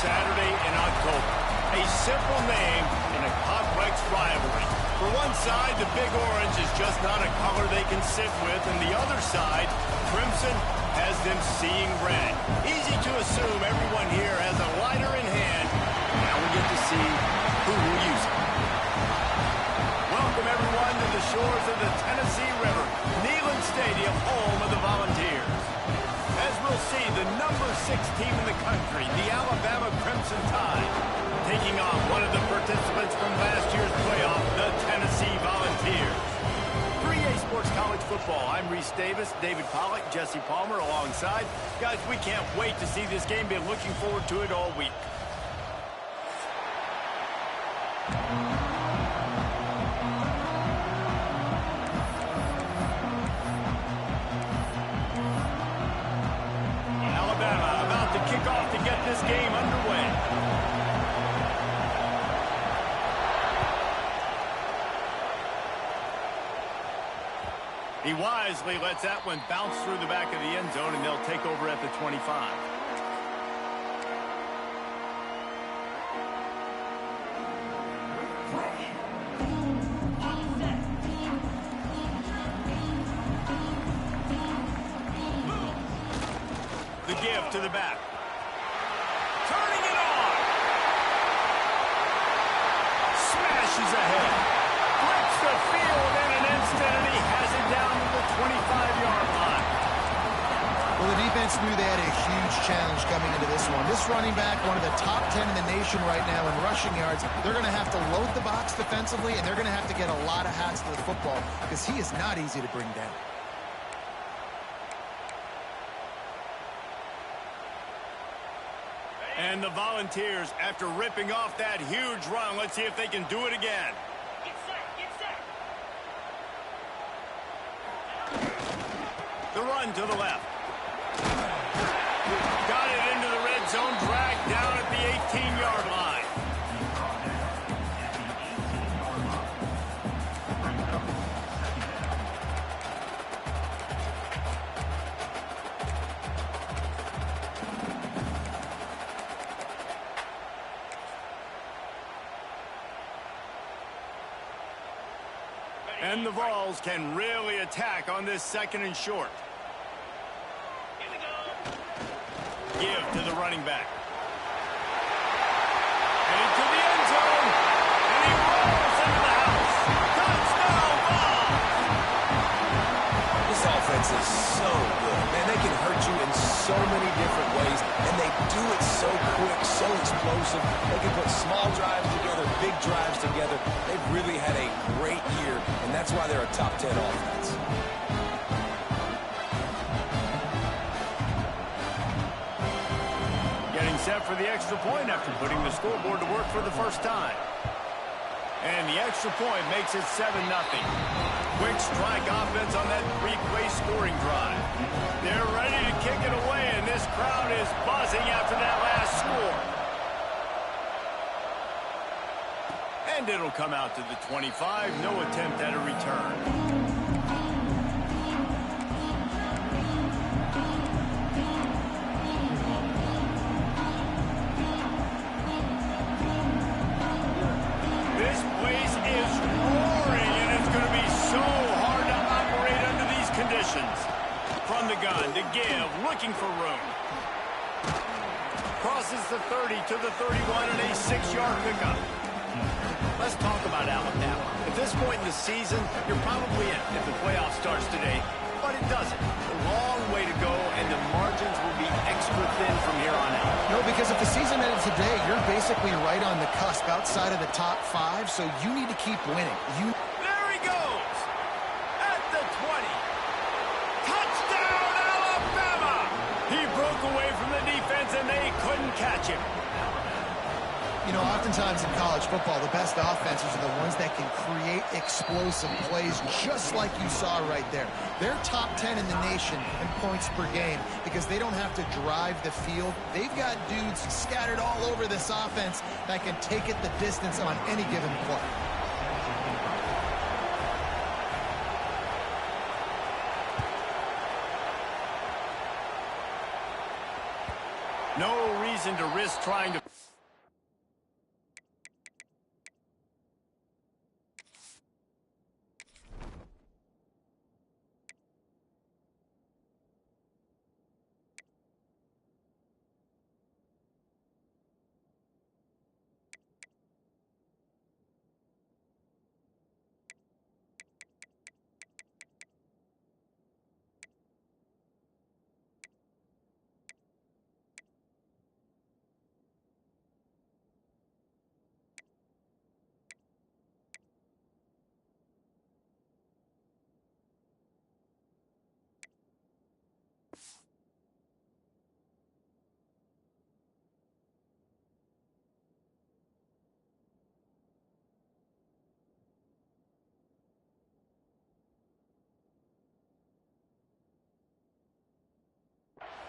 Saturday in October. A simple name in a complex rivalry. For one side, the Big Orange is just not a color they can sit with, and the other side, Crimson, has them seeing red. Easy to assume everyone here has a lighter in hand. Now we get to see who will use it. Welcome, everyone, to the shores of the Tennessee River, Neyland Stadium, home of the Volunteers. As we'll see, the number 6 team in the country, the Alabama Crimson Tide, taking on one of the participants from last year's playoff, the Tennessee Volunteers. 3A Sports College Football. I'm Reese Davis, David Pollack, Jesse Palmer alongside. Guys, we can't wait to see this game. Been looking forward to it all week. Alabama about to kick off to get this game underway. He wisely lets that one bounce through the back of the end zone, and they'll take over at the 25. The give to the back. Turning it on. Smashes ahead. Flips the field in an instant, and he has it down to the 25-yard line. Well, the defense knew they had a huge challenge coming into this one. This running back, one of the top 10 in the nation right now in rushing yards. They're going to have to load the box defensively, and they're going to have to get a lot of hats to the football because he is not easy to bring down. And the Volunteers, after ripping off that huge run, let's see if they can do it again. Get set, get set. The run to the left. Got it into the red zone, dragged down at the 18-yard line. And the Vols can really attack on this 2nd and short. Here we go. Give to the running back. And into the end zone. And he rolls into the house. Touchdown, Vols! This offense is so good. Man, they can hurt you in so many different ways, and they do it so quick, so explosive. They can put small drives together, big drives together. They've really had a great year, and that's why they're a top 10 offense. Getting set for the extra point after putting the scoreboard to work for the first time. And the extra point makes it 7-0. Quick strike offense on that 3-play scoring drive. They're ready to kick it away, and this crowd is buzzing after that last score. And it'll come out to the 25. No attempt at a return. This place is roaring, and it's going to be so hard to operate under these conditions. From the gun to give, looking for room. Crosses the 30 to the 31 and a 6-yard pickup. Let's talk about Alabama. At this point in the season, you're probably in if the playoff starts today, but it doesn't. A long way to go, and the margins will be extra thin from here on out. No, because if the season ended today, you're basically right on the cusp outside of the top 5, so you need to keep winning. There he goes! At the 20. Touchdown, Alabama! He broke away from the defense, and they couldn't catch him. You know, oftentimes in college football, the best offenses are the ones that can create explosive plays just like you saw right there. They're top 10 in the nation in points per game because they don't have to drive the field. They've got dudes scattered all over this offense that can take it the distance on any given play. No reason to risk trying to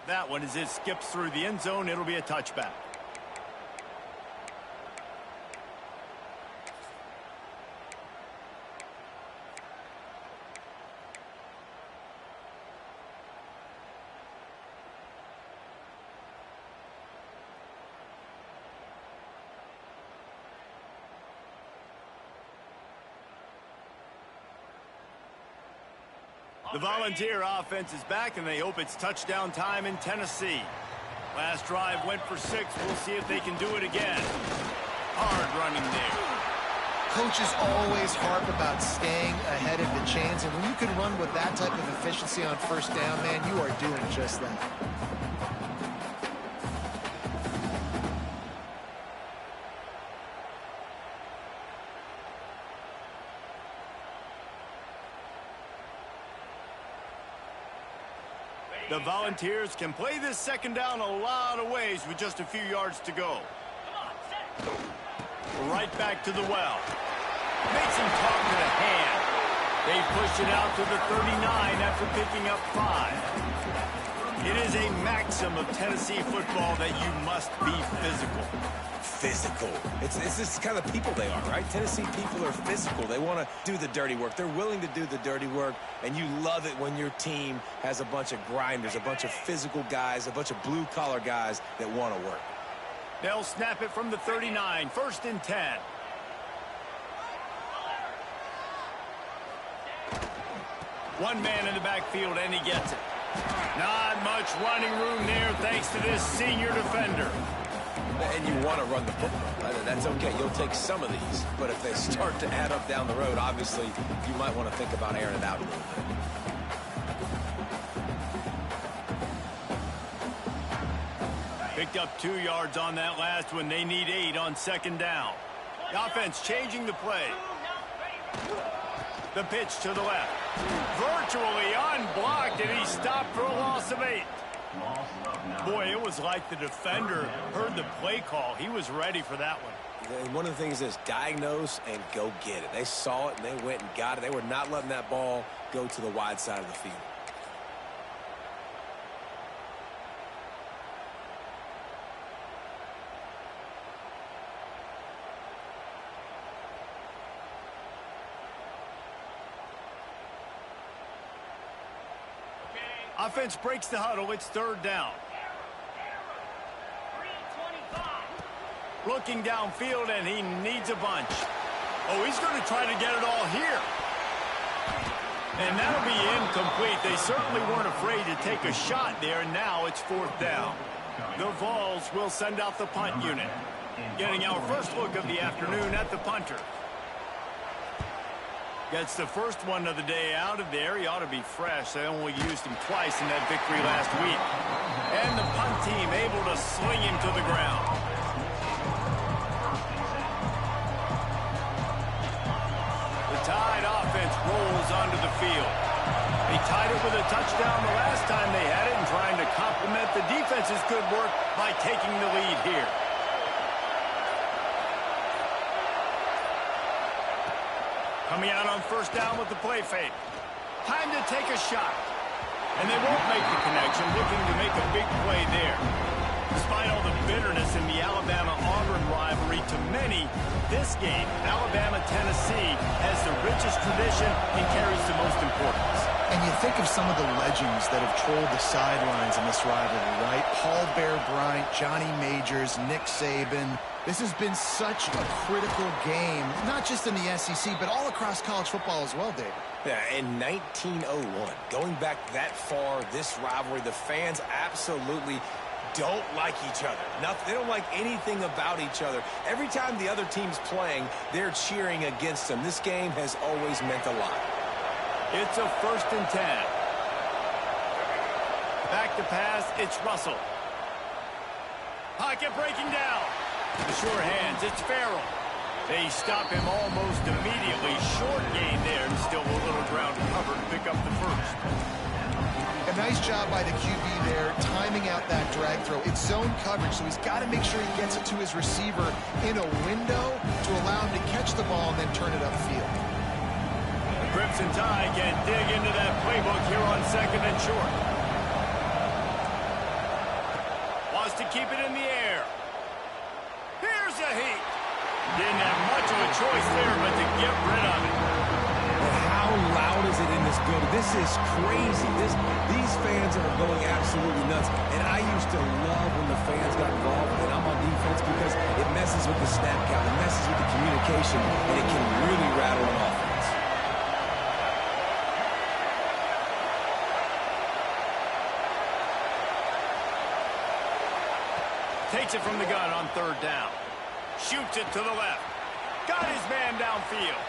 That one, as it skips through the end zone, it'll be a touchback. The Volunteer offense is back, and they hope it's touchdown time in Tennessee. Last drive went for 6. We'll see if they can do it again. Hard running there. Coaches always harp about staying ahead of the chains, and when you can run with that type of efficiency on first down, man, you are doing just that. The Volunteers can play this second down a lot of ways with just a few yards to go. Right back to the well. Makes him talk to the hand. They push it out to the 39 after picking up 5. It is a maxim of Tennessee football that you must be physical. Physical. It's this kind of people they are, right? Tennessee people are physical. They want to do the dirty work. They're willing to do the dirty work, and you love it when your team has a bunch of grinders, a bunch of physical guys, a bunch of blue-collar guys that want to work. They'll snap it from the 39, 1st and 10. One man in the backfield, and he gets it. Not much running room there thanks to this senior defender. And you want to run the football. That's okay. You'll take some of these. But if they start to add up down the road, obviously, you might want to think about airing it out a little bit. Picked up 2 yards on that last one. They need 8 on second down. The offense changing the play. The pitch to the left. Virtually unblocked, and he stopped for a loss of 8. Boy, it was like the defender heard the play call. He was ready for that one. And one of the things is diagnose and go get it. They saw it, and they went and got it. They were not letting that ball go to the wide side of the field. Offense breaks the huddle. It's 3rd down. Looking downfield, and he needs a bunch. Oh, he's going to try to get it all here. And that'll be incomplete. They certainly weren't afraid to take a shot there, and now it's 4th down. The Vols will send out the punt unit. Getting our first look of the afternoon at the punter. Gets the first one of the day out of there. He ought to be fresh. They only used him twice in that victory last week. And the punt team able to sling him to the ground. The Tide offense rolls onto the field. They tied it with a touchdown the last time they had it, and trying to complement the defense's good work by taking the lead here. Coming out on first down with the play fake. Time to take a shot. And they won't make the connection, looking to make a big play there. Despite all the bitterness in the Alabama-Auburn rivalry, to many, this game, Alabama-Tennessee, has the richest tradition and carries the most importance. And you think of some of the legends that have trolled the sidelines in this rivalry, right? Paul Bear Bryant, Johnny Majors, Nick Saban. This has been such a critical game, not just in the SEC, but all across college football as well, David. Yeah, in 1901, going back that far, this rivalry, the fans absolutely don't like each other. They don't like anything about each other. Every time the other team's playing, they're cheering against them. This game has always meant a lot. It's a 1st and 10. Back to pass, it's Russell. Pocket breaking down. The sure hands, it's Farrell. They stop him almost immediately. Short gain there, and still a little ground cover to pick up the first. A nice job by the QB there, timing out that drag throw. It's zone coverage, so he's got to make sure he gets it to his receiver in a window to allow him to catch the ball and then turn it upfield. Ncaa can dig into that playbook here on 2nd and short. Wants to keep it in the air. Here's a heat. Didn't have much of a choice there, but to get rid of it. How loud is it in this building? This is crazy. These fans are going absolutely nuts. And I used to love when the fans got involved, and I'm on defense, because it messes with the snap count, it messes with the communication, and it can really rattle an offense. Takes it from the gun on 3rd down. Shoots it to the left. Got his man downfield.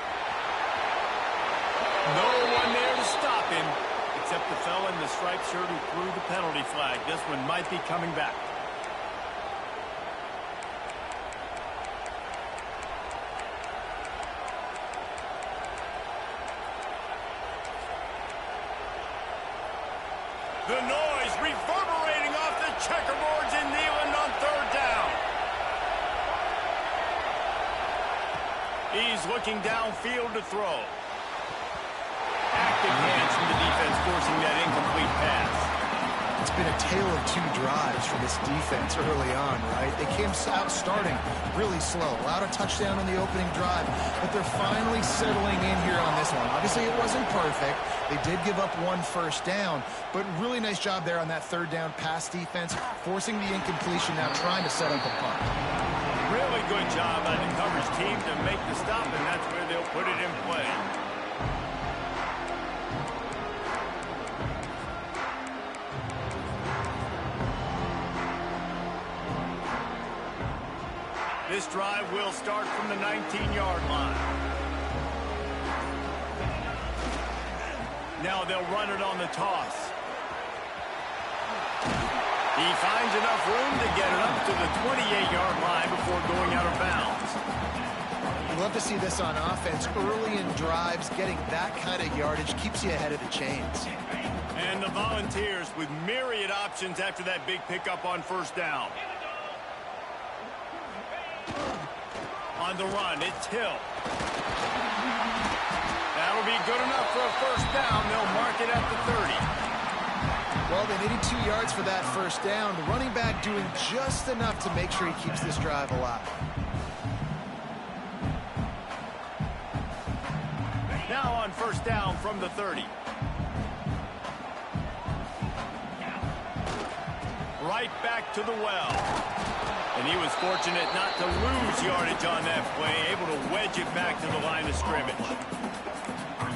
No one there to stop him, except the fella in the striped shirt who threw the penalty flag. This one might be coming back. The noise reverberating off the checkerboards in Neyland on 3rd down. He's looking downfield to throw. Active hands from the defense forcing that incomplete pass. It's been a tale of 2 drives for this defense early on, right? They came out starting really slow, allowed a touchdown on the opening drive, but they're finally settling in here on this one. Obviously, it wasn't perfect. They did give up 1 first down, but really nice job there on that 3rd down pass defense, forcing the incompletion, now trying to set up a punt. Really good job by the coverage team to make the stop, and that's where they'll put it in play. This drive will start from the 19-yard line. Now they'll run it on the toss. He finds enough room to get it up to the 28-yard line before going out of bounds. You love to see this on offense. Early in drives, getting that kind of yardage keeps you ahead of the chains. And the Volunteers with myriad options after that big pickup on 1st down. On the run, it's Hill. That'll be good enough for a 1st down. They'll mark it at the 30. Well, they needed 2 yards for that 1st down. The running back doing just enough to make sure he keeps this drive alive. Now on 1st down from the 30. Right back to the well. And he was fortunate not to lose yardage on that play, able to wedge it back to the line of scrimmage.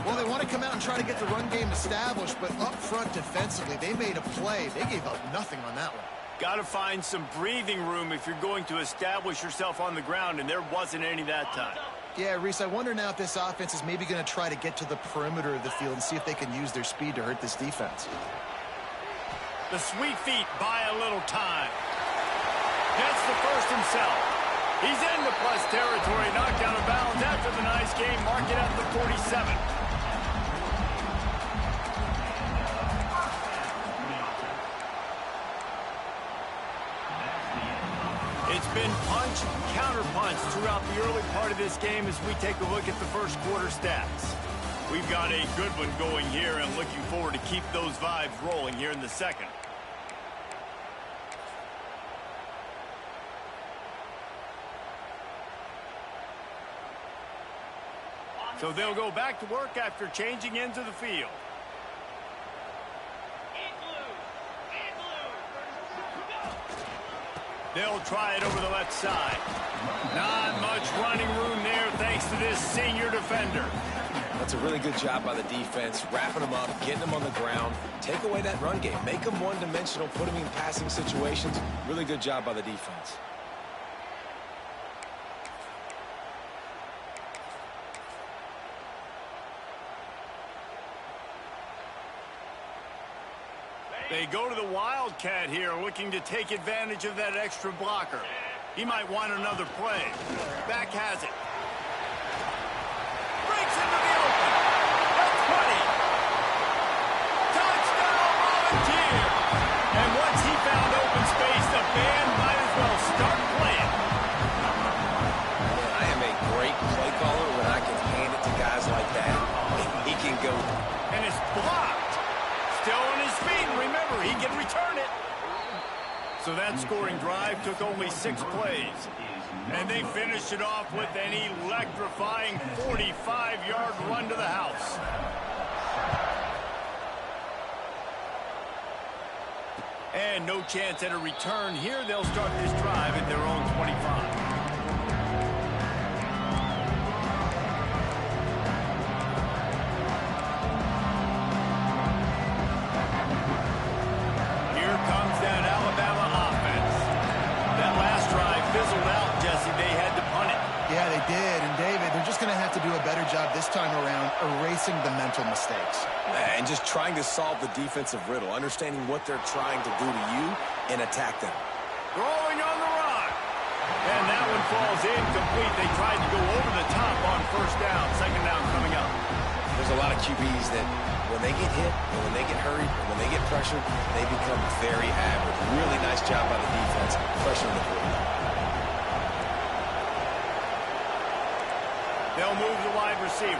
Well, they want to come out and try to get the run game established, but up front defensively, they made a play. They gave up nothing on that one. Got to find some breathing room if you're going to establish yourself on the ground, and there wasn't any that time. Yeah, Reese, I wonder now if this offense is maybe going to try to get to the perimeter of the field and see if they can use their speed to hurt this defense. The sweet feet buy a little time. Gets the first himself. He's into plus territory, knocked out of bounds after the nice game. Mark it at the 47. It's been punch, counter-punch throughout the early part of this game as we take a look at the 1st quarter stats. We've got a good one going here and looking forward to keep those vibes rolling here in the 2nd. So they'll go back to work after changing into the field. They'll try it over the left side. Not much running room there thanks to this senior defender. That's a really good job by the defense, wrapping them up, getting them on the ground. Take away that run game. Make them one-dimensional, put them in passing situations. Really good job by the defense. They go to the Wildcat here, looking to take advantage of that extra blocker. He might want another play. Back has it. Breaks into the open. At 20. Touchdown, band might as well start playing. Man, I am a great play caller when I can hand it to guys like that. He can go. And it's blocked. Still on his feet. Remember, he can return it. So that scoring drive took only 6 plays. And they finished it off with an electrifying 45-yard run to the house. And no chance at a return here. They'll start this drive at their own 25. To do a better job this time around erasing the mental mistakes. And just trying to solve the defensive riddle, understanding what they're trying to do to you and attack them. Throwing on the run. And that one falls incomplete. They tried to go over the top on first down. Second down coming up. There's a lot of QBs that when they get hit and when they get hurried and when they get pressured, they become very average. Really nice job by the defense pressuring the quarterback. They'll move the wide receiver.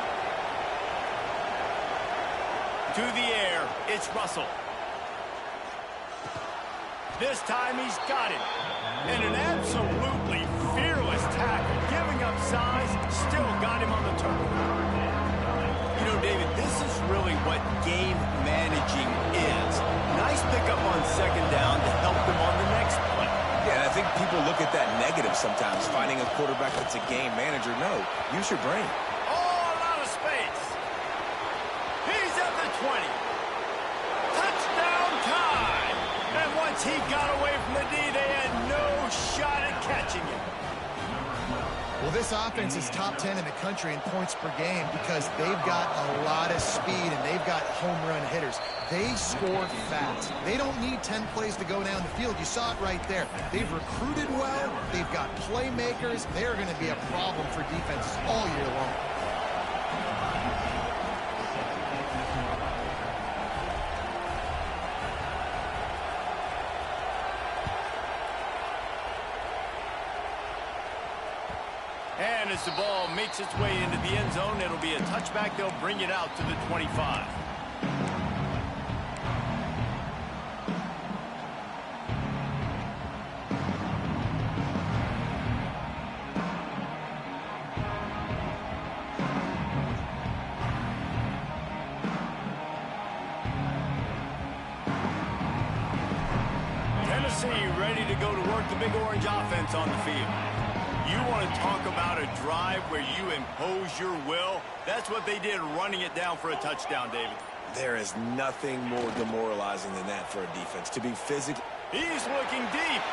To the air, it's Russell. This time he's got him. And an absolutely fearless tackle. Giving up size, still got him on the turf. You know, David, this is really what game managing is. Nice pickup on second down to help them on the next play. Yeah, and I think people look at that negative sometimes, finding a quarterback that's a game manager. No, use your brain. Oh, a lot of space. He's at the 20. Touchdown time. And once he got away from the D, they had no shot at catching him. Well, this offense is top 10 in the country in points per game because they've got a lot of speed and they've got home run hitters. They score fast. They don't need 10 plays to go down the field. You saw it right there. They've recruited well. They've got playmakers. They're going to be a problem for defenses all year long. And as the ball makes its way into the end zone, it'll be a touchback. They'll bring it out to the 25. Tennessee ready to go to work the Big Orange offense on the field. You want to talk about a drive where you impose your will? That's what they did, running it down for a touchdown, David. There is nothing more demoralizing than that for a defense. To be physical. He's looking deep.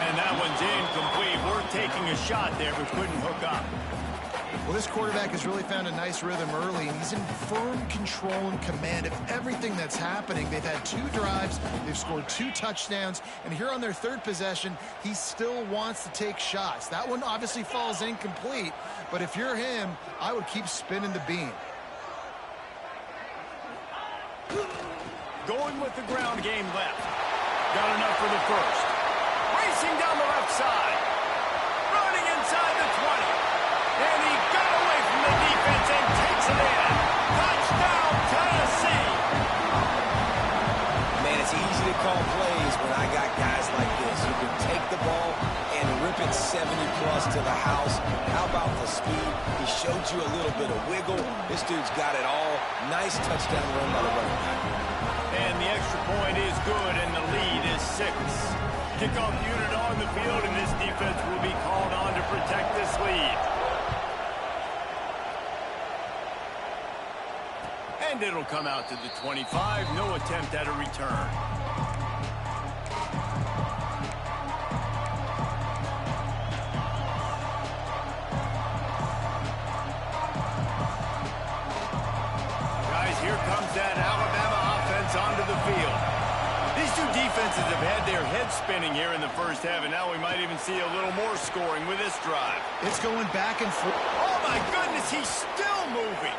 And that one's incomplete. Worth taking a shot there, but couldn't hook up. Well, this quarterback has really found a nice rhythm early, and he's in firm control and command of everything that's happening. They've had 2 drives, they've scored 2 touchdowns, and here on their 3rd possession, he still wants to take shots. That one obviously falls incomplete, but if you're him, I would keep spinning the beam. Going with the ground game left. Got enough for the first. Racing down the left side. Running inside the 20. And he got away from the defense and takes it in. Touchdown, Tennessee. Man, it's easy to call plays when I got guys like this who can take the ball and rip it 70-plus to the house. How about the speed? He showed you a little bit of wiggle. This dude's got it all. Nice touchdown run by the running back. And the extra point is good, and the lead is 6. Kickoff unit on the field, and this defense will be called on to protect this lead. And it'll come out to the 25. No attempt at a return. Guys, here comes that Alabama offense onto the field. These 2 defenses have had their heads spinning here in the first half, and now we might even see a little more scoring with this drive. It's going back and forth. Oh, my goodness, he's still moving.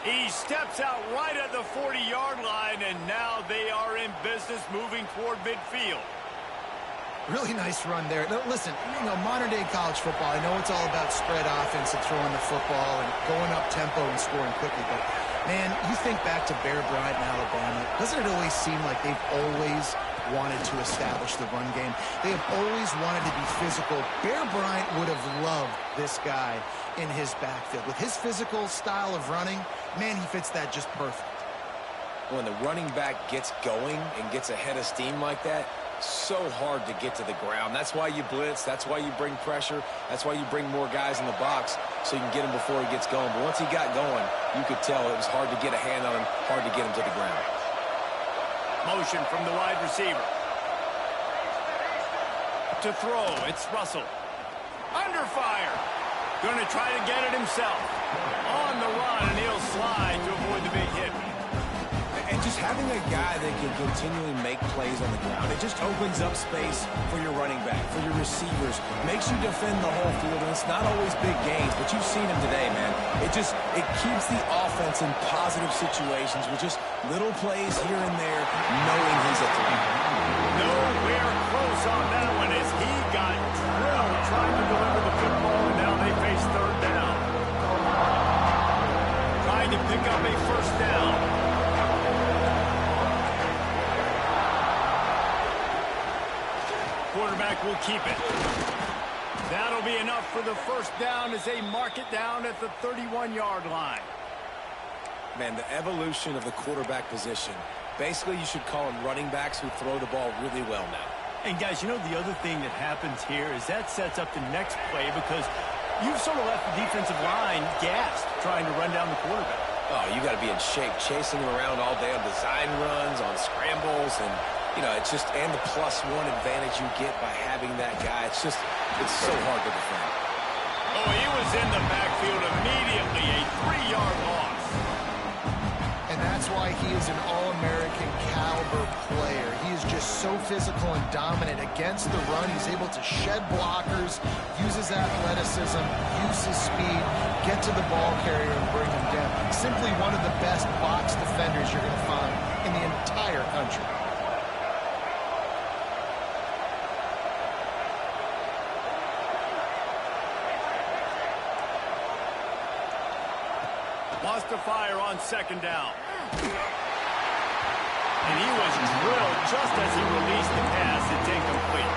He steps out right at the 40-yard line, and now they are in business moving toward midfield. Really nice run there. Now, listen, modern-day college football, I know it's all about spread offense and throwing the football and going up tempo and scoring quickly, but, man, you think back to Bear Bryant in Alabama, doesn't it always seem like they've always wanted to establish the run game? They have always wanted to be physical. Bear Bryant would have loved this guy in his backfield. With his physical style of running, man, he fits that just perfect. When the running back gets going and gets ahead of steam like that, so hard to get to the ground. That's why you blitz. That's why you bring pressure. That's why you bring more guys in the box so you can get him before he gets going. But once he got going, you could tell it was hard to get a hand on him, hard to get him to the ground. Motion from the wide receiver. To throw, it's Russell. Under fire. Going to try to get it himself. On the run, and he'll slide to avoid the big hit. And just having a guy that can continually make plays on the ground, it just opens up space for your running back, for your receivers, makes you defend the whole field, and it's not always big gains, but you've seen him today, man. It keeps the offense in positive situations with just little plays here and there, knowing he's a threat. Nowhere close on that one as he got drilled trying to deliver the football, and now they face third down. Trying to pick up a first down. Quarterback will keep it. That'll be enough for the first down as they mark it down at the 31-yard line. Man, the evolution of the quarterback position. Basically, you should call them running backs who throw the ball really well now. And, guys, the other thing that happens here is that sets up the next play because you've sort of left the defensive line gassed trying to run down the quarterback. Oh, you got to be in shape, chasing him around all day on design runs, on scrambles, and it's just, and the +1 advantage you get by having that guy. It's so hard to defend. Oh, he was in the backfield immediately, a 3-yard loss. And that's why he is an All-American caliber player. He is just so physical and dominant against the run. He's able to shed blockers, use his athleticism, use his speed, get to the ball carrier and bring him down. Simply one of the best box defenders you're going to find in the entire country. Lost to fire on second down. And he was drilled just as he released the pass. It's incomplete.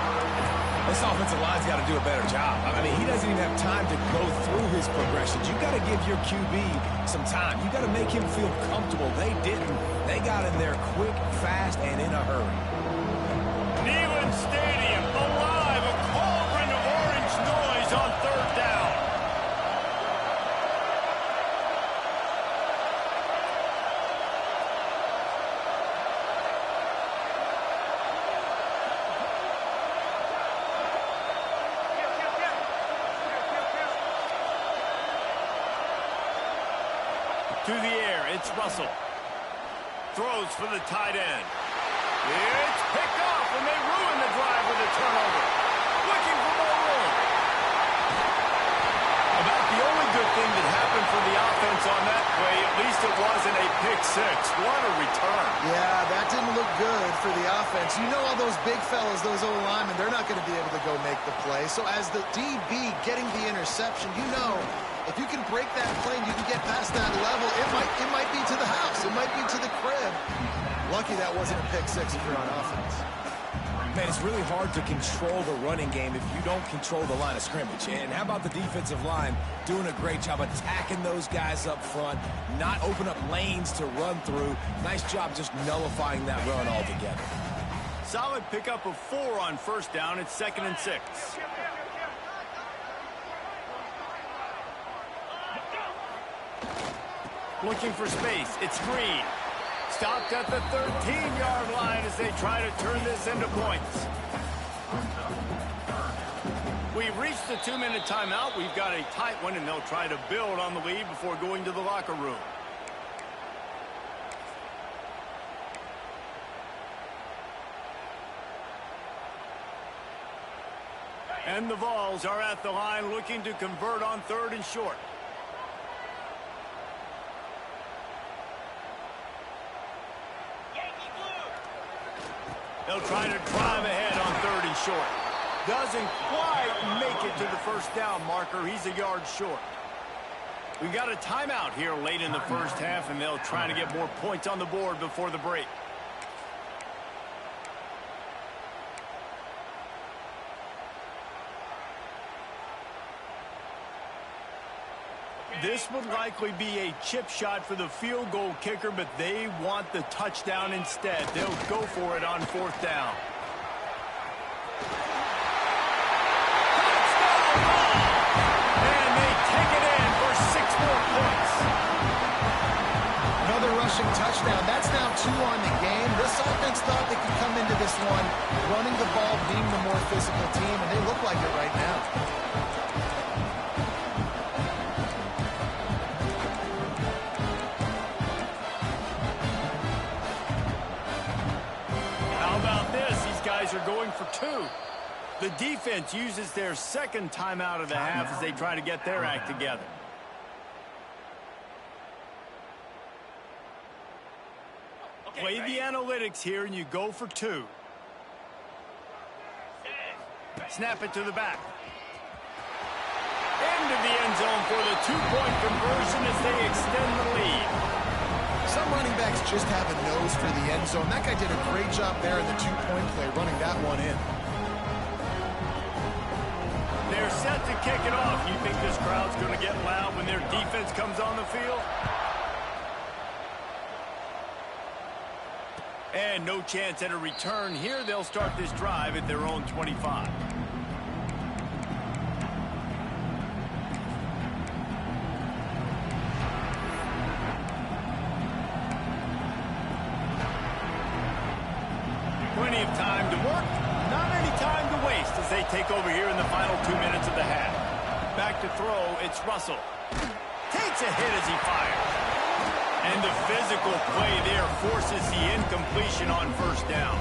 This offensive line's got to do a better job. I mean, he doesn't even have time to go through his progressions. You got to give your QB some time. You got to make him feel comfortable. They didn't. They got in there quick, fast, and in a hurry. Neyland Stadium alive. A cauldron of orange noise on third down. To the air, it's Russell. Throws for the tight end. It's picked off, and they ruin the drive with a turnover. Looking for more room. About the only good thing that happened for the offense on that play, at least it wasn't a pick-6. What a return. Yeah, that didn't look good for the offense. All those big fellas, those O-linemen, they're not going to be able to go make the play. So as the DB getting the interception, if you can break that play and you can get past that level, it might be to the house. It might be to the crib. Lucky that wasn't a pick-6 if you're on offense. Man, it's really hard to control the running game if you don't control the line of scrimmage. And how about the defensive line doing a great job attacking those guys up front, not open up lanes to run through. Nice job just nullifying that run altogether. Solid pickup of 4 on first down. It's 2nd and 6. Looking for space. It's Green. Stopped at the 13-yard line as they try to turn this into points. We've reached the 2-minute timeout. We've got a tight one, and they'll try to build on the lead before going to the locker room. And the Vols are at the line looking to convert on 3rd and short. They'll try to drive ahead on 3rd and short. Doesn't quite make it to the first down marker. He's a yard short. We got a timeout here late in the first half, and they'll try to get more points on the board before the break. This would likely be a chip shot for the field goal kicker, but they want the touchdown instead. They'll go for it on fourth down. And they take it in for 6 more points. Another rushing touchdown. That's now 2 on the game. This offense thought they could come into this one running the ball, being the more physical team, and they look like it right now. Are going for 2. The defense uses their second timeout of the half as they try to get their act together. Play the analytics here and you go for 2. Snap it to the back. Into the end zone for the 2-point conversion as they extend the lead. Some running backs just have a nose for the end zone. That guy did a great job there in the 2-point play, running that one in. They're set to kick it off. You think this crowd's going to get loud when their defense comes on the field? And no chance at a return here. They'll start this drive at their own 25. Plenty of time to work, not any time to waste as they take over here in the final 2 minutes of the half. Back to throw, it's Russell. Takes a hit as he fires. And the physical play there forces the incompletion on first down.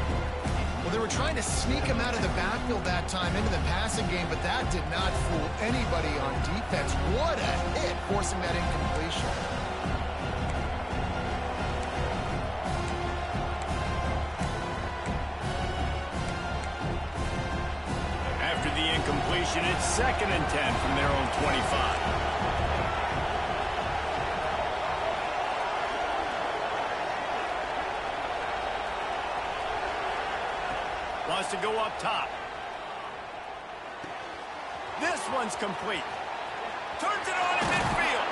Well, they were trying to sneak him out of the backfield that time into the passing game, but that did not fool anybody on defense. What a hit, forcing that incompletion. Incompletion, it's 2nd and 10 from their own 25. Wants to go up top. This one's complete. Turns it on in midfield.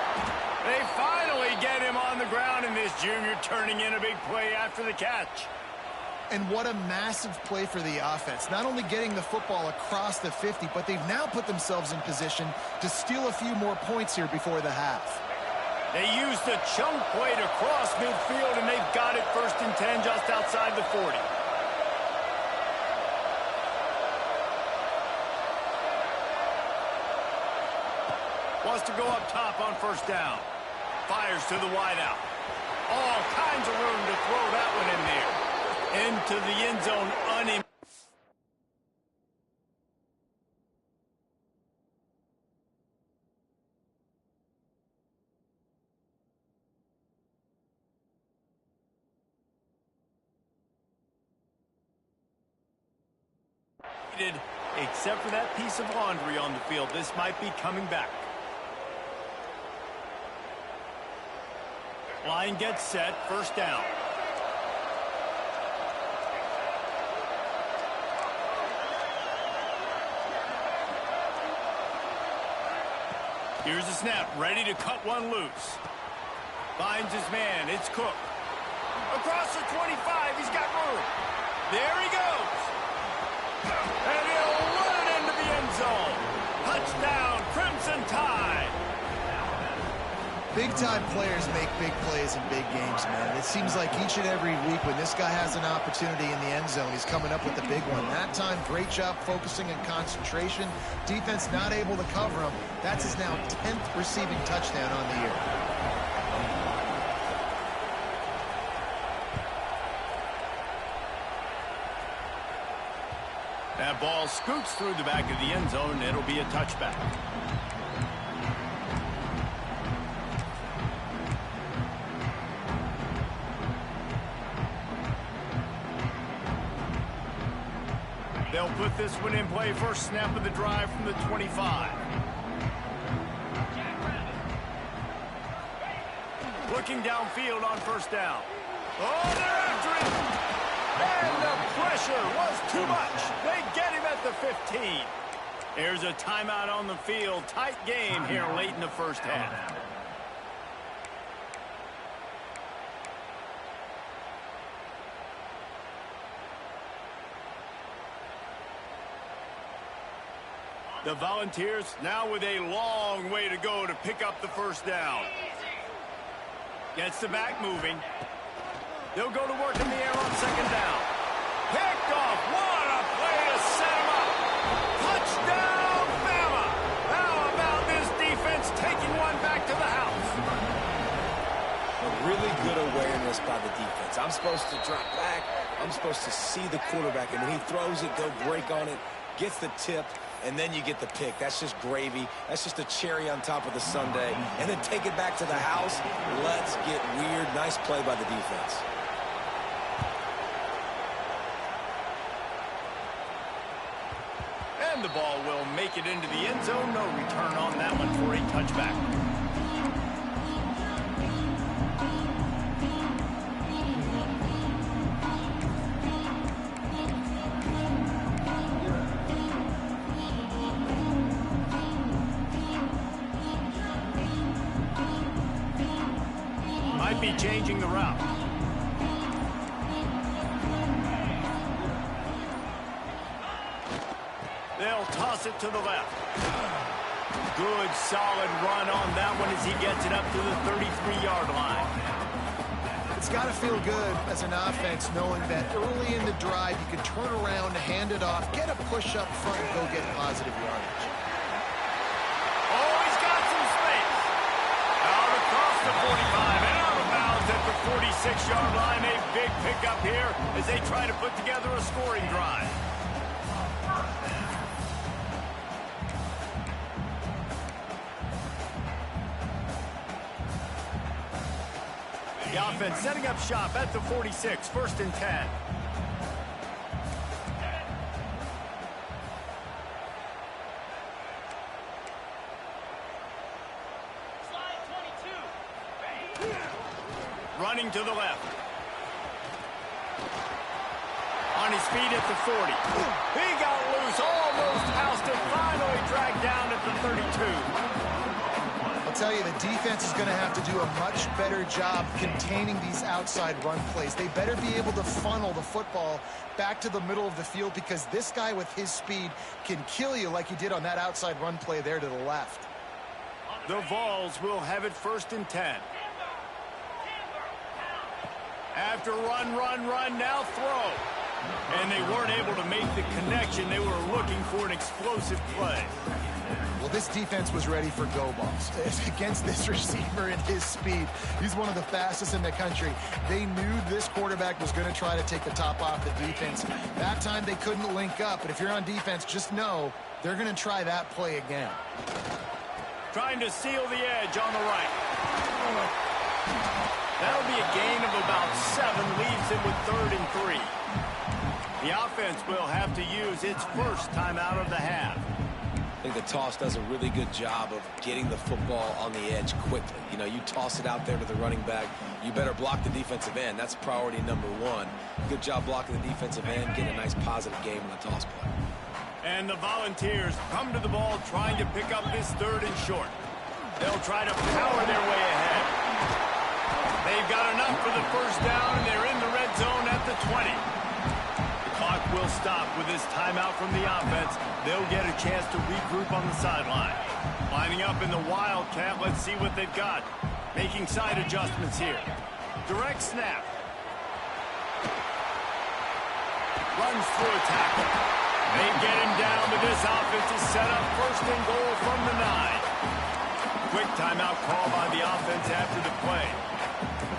They finally get him on the ground, and this junior turning in a big play after the catch. And what a massive play for the offense. Not only getting the football across the 50, but they've now put themselves in position to steal a few more points here before the half. They used the chunk play to cross midfield, and they've got it 1st and 10 just outside the 40. Wants to go up top on first down. Fires to the wideout. All kinds of room to throw that one in there. Into the end zone, except for that piece of laundry on the field. This might be coming back. Line gets set, first down. Here's a snap, ready to cut one loose. Finds his man, it's Cook. Across the 25, he's got room. There he goes. And he'll run it into the end zone. Touchdown, Crimson Tide. Big-time players make big plays in big games, man. It seems like each and every week when this guy has an opportunity in the end zone, he's coming up with the big one. That time, great job focusing and concentration. Defense not able to cover him. That's his now 10th receiving touchdown on the year. That ball scoots through the back of the end zone, and it'll be a touchback. They'll put this one in play. First snap of the drive from the 25. Looking downfield on first down. Oh, they're after it. And the pressure was too much. They get him at the 15. There's a timeout on the field. Tight game here late in the first half. The Volunteers now with a long way to go to pick up the first down. Gets the back moving. They'll go to work in the air on second down. Picked off. What a play to set him up. Touchdown, Bama. How about this defense taking one back to the house? A really good awareness by the defense. I'm supposed to drop back. I'm supposed to see the quarterback. And when he throws it, go break on it, gets the tip, and then you get the pick. That's just gravy. That's just a cherry on top of the sundae. And then take it back to the house. Let's get weird. Nice play by the defense. And the ball will make it into the end zone. No return on that one for a touchback. Might be changing the route. They'll toss it to the left. Good, solid run on that one as he gets it up to the 33-yard line. It's got to feel good as an offense knowing that early in the drive you can turn around, hand it off, get a push up front, and go get positive yardage. Oh, he's got some space. Out across the 45 and out of bounds at the 46-yard line. A big pickup here as they try to put together a scoring drive. The offense setting up shop at the 46, 1st and 10. Slide 22. Running to the left. On his feet at the 40. He got loose, almost housed it, finally dragged down at the 32. I'll tell you, the defense is going to have to do a much better job containing these outside run plays. They better be able to funnel the football back to the middle of the field because this guy with his speed can kill you like he did on that outside run play there to the left. The Vols will have it 1st and 10. After run, now throw. And they weren't able to make the connection. They were looking for an explosive play. Well, this defense was ready for go balls. Against this receiver and his speed, he's one of the fastest in the country. They knew this quarterback was going to try to take the top off the defense. That time they couldn't link up, but if you're on defense, just know they're going to try that play again. Trying to seal the edge on the right. That'll be a gain of about 7, leaves him with 3rd and 3. The offense will have to use its first timeout of the half. I think the toss does a really good job of getting the football on the edge quickly. You know, you toss it out there to the running back, you better block the defensive end. That's priority number 1. Good job blocking the defensive end, get a nice positive game on the toss play. And the Volunteers come to the ball trying to pick up this 3rd and short. They'll try to power their way ahead. They've got enough for the first down, and they're in the red zone at the 20. The clock will stop with this timeout from the offense. They'll get a chance to regroup on the sideline. Lining up in the Wildcat, let's see what they've got. Making side adjustments here. Direct snap. Runs through a tackle. They get him down, but this offense is set up 1st and goal from the 9. Quick timeout call by the offense after the play.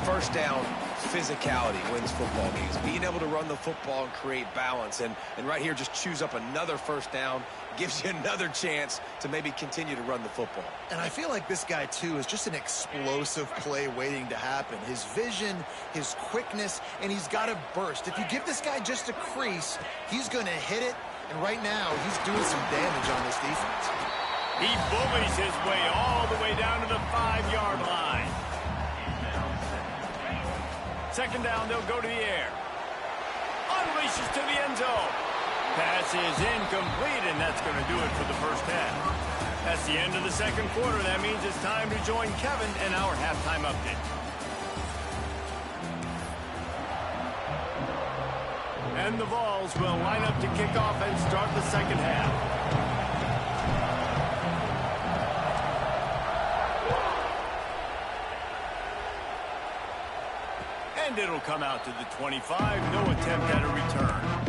First down, physicality wins football games. Being able to run the football and create balance. And right here, just choose up another first down. Gives you another chance to maybe continue to run the football. And I feel like this guy, too, is just an explosive play waiting to happen. His vision, his quickness, and he's got a burst. If you give this guy just a crease, he's going to hit it, And right now, he's doing some damage on this defense. He bullies his way all the way down to the 5-yard line. Second down, they'll go to the air. Unleashes to the end zone. Pass is incomplete, and that's going to do it for the first half. That's the end of the second quarter. That means it's time to join Kevin in our halftime update. And the Vols will line up to kick off and start the second half. And it'll come out to the 25. No attempt at a return.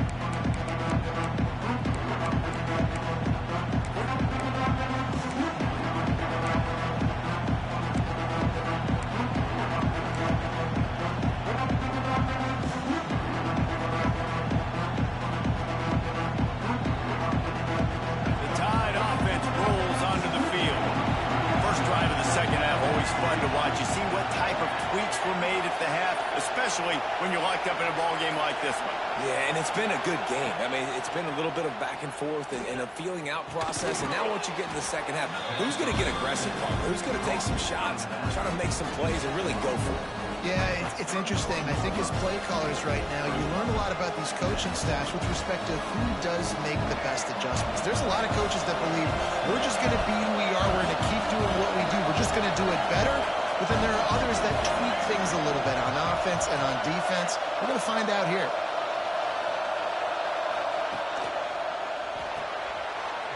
Fun to watch. You see what type of tweaks were made at the half, especially when you're locked up in a ball game like this one. Yeah, and it's been a good game. I mean, it's been a little bit of back and forth and a feeling out process. And now once you get in the second half, who's going to get aggressive? Who's going to take some shots, try to make some plays, and really go for it? Yeah, it's interesting. I think as play callers right now, you learn a lot about these coaching staffs with respect to who does make the best adjustments. There's a lot of coaches that believe we're just going to be who we are. We're going to keep doing what we do. We're just going to do it better. But then there are others that tweak things a little bit on offense and on defense. We're going to find out here.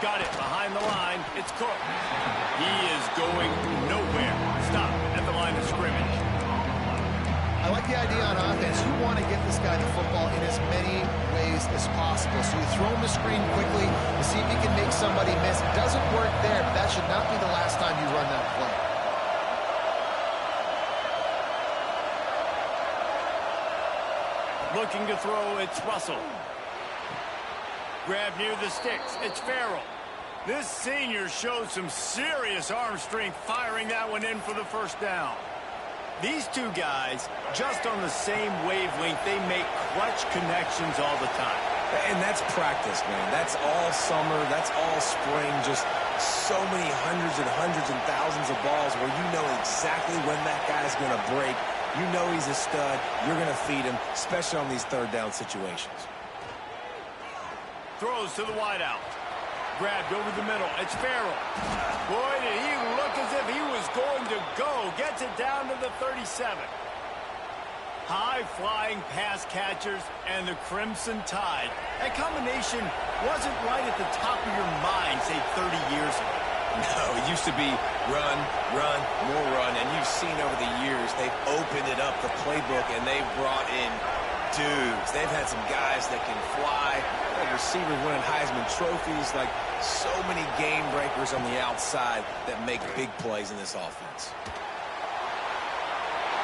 Got it behind the line. It's Cook. He is going nowhere. Stop at the line of scrimmage. I like the idea on offense. You want to get this guy the football in as many ways as possible. So you throw him the screen quickly to see if he can make somebody miss. It doesn't work there, but that should not be the last time you run that play. Looking to throw, it's Russell. Grab near the sticks, it's Farrell. This senior shows some serious arm strength firing that one in for the first down. These two guys, just on the same wavelength, they make clutch connections all the time. And that's practice, man. That's all summer. That's all spring. Just so many hundreds and thousands of balls where you know exactly when that guy's going to break. You know he's a stud. You're going to feed him, especially on these third down situations. Throws to the wideout. Grabbed over the middle. It's Farrell. Boy, did he look as if he was going to go. Gets it down to the 37. High-flying pass catchers and the Crimson Tide. That combination wasn't right at the top of your mind, say, 30 years ago. No, it used to be run, run, more run. And you've seen over the years, they've opened it up, the playbook, and they've brought in dudes. They've had some guys that can fly. Receivers winning Heisman trophies, like so many game breakers on the outside that make big plays in this offense.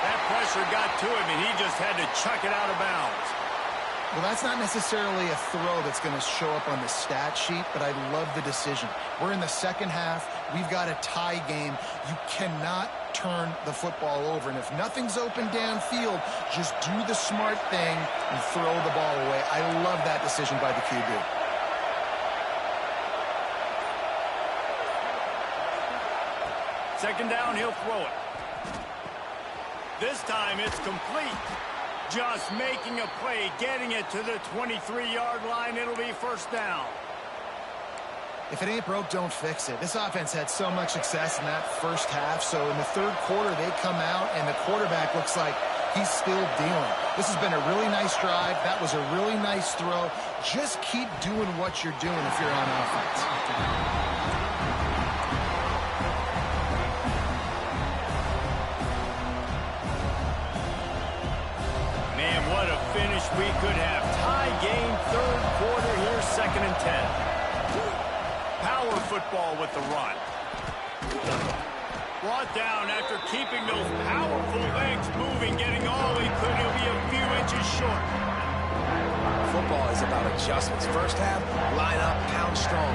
That pressure got to him, and he just had to chuck it out of bounds. Well, that's not necessarily a throw that's going to show up on the stat sheet, but I love the decision. We're in the second half. We've got a tie game. You cannot turn the football over. And if nothing's open downfield, just do the smart thing and throw the ball away. I love that decision by the QB. Second down, he'll throw it. This time it's complete. Just making a play, getting it to the 23-yard line. It'll be first down. If it ain't broke, don't fix it. This offense had so much success in that first half, so in the third quarter they come out and the quarterback looks like he's still dealing. This has been a really nice drive. That was a really nice throw. Just keep doing what you're doing if you're on offense. Man, what a finish we could have. Tie game, third quarter here, 2nd and 10. Power football with the run. Brought down after keeping those powerful legs moving, getting all he could. He'll be a few inches short. Football is about adjustments. First half, line up, pound strong.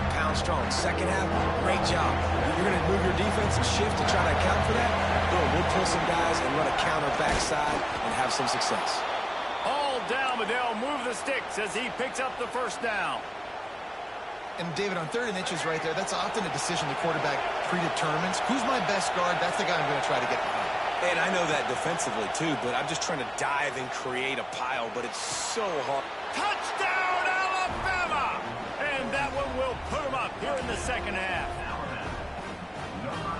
Second half, great job. You're going to move your defense and shift to try to account for that? Boom, we'll pull some guys and run a counter backside and have some success. All down, but they'll move the sticks as he picks up the first down. And, David, on 3rd and inches right there, that's often a decision the quarterback predetermines. Who's my best guard? That's the guy I'm going to try to get behind. And I know that defensively, too, but I'm just trying to dive and create a pile, but it's so hard. Touchdown, Alabama! And that one will put them up here in the second half.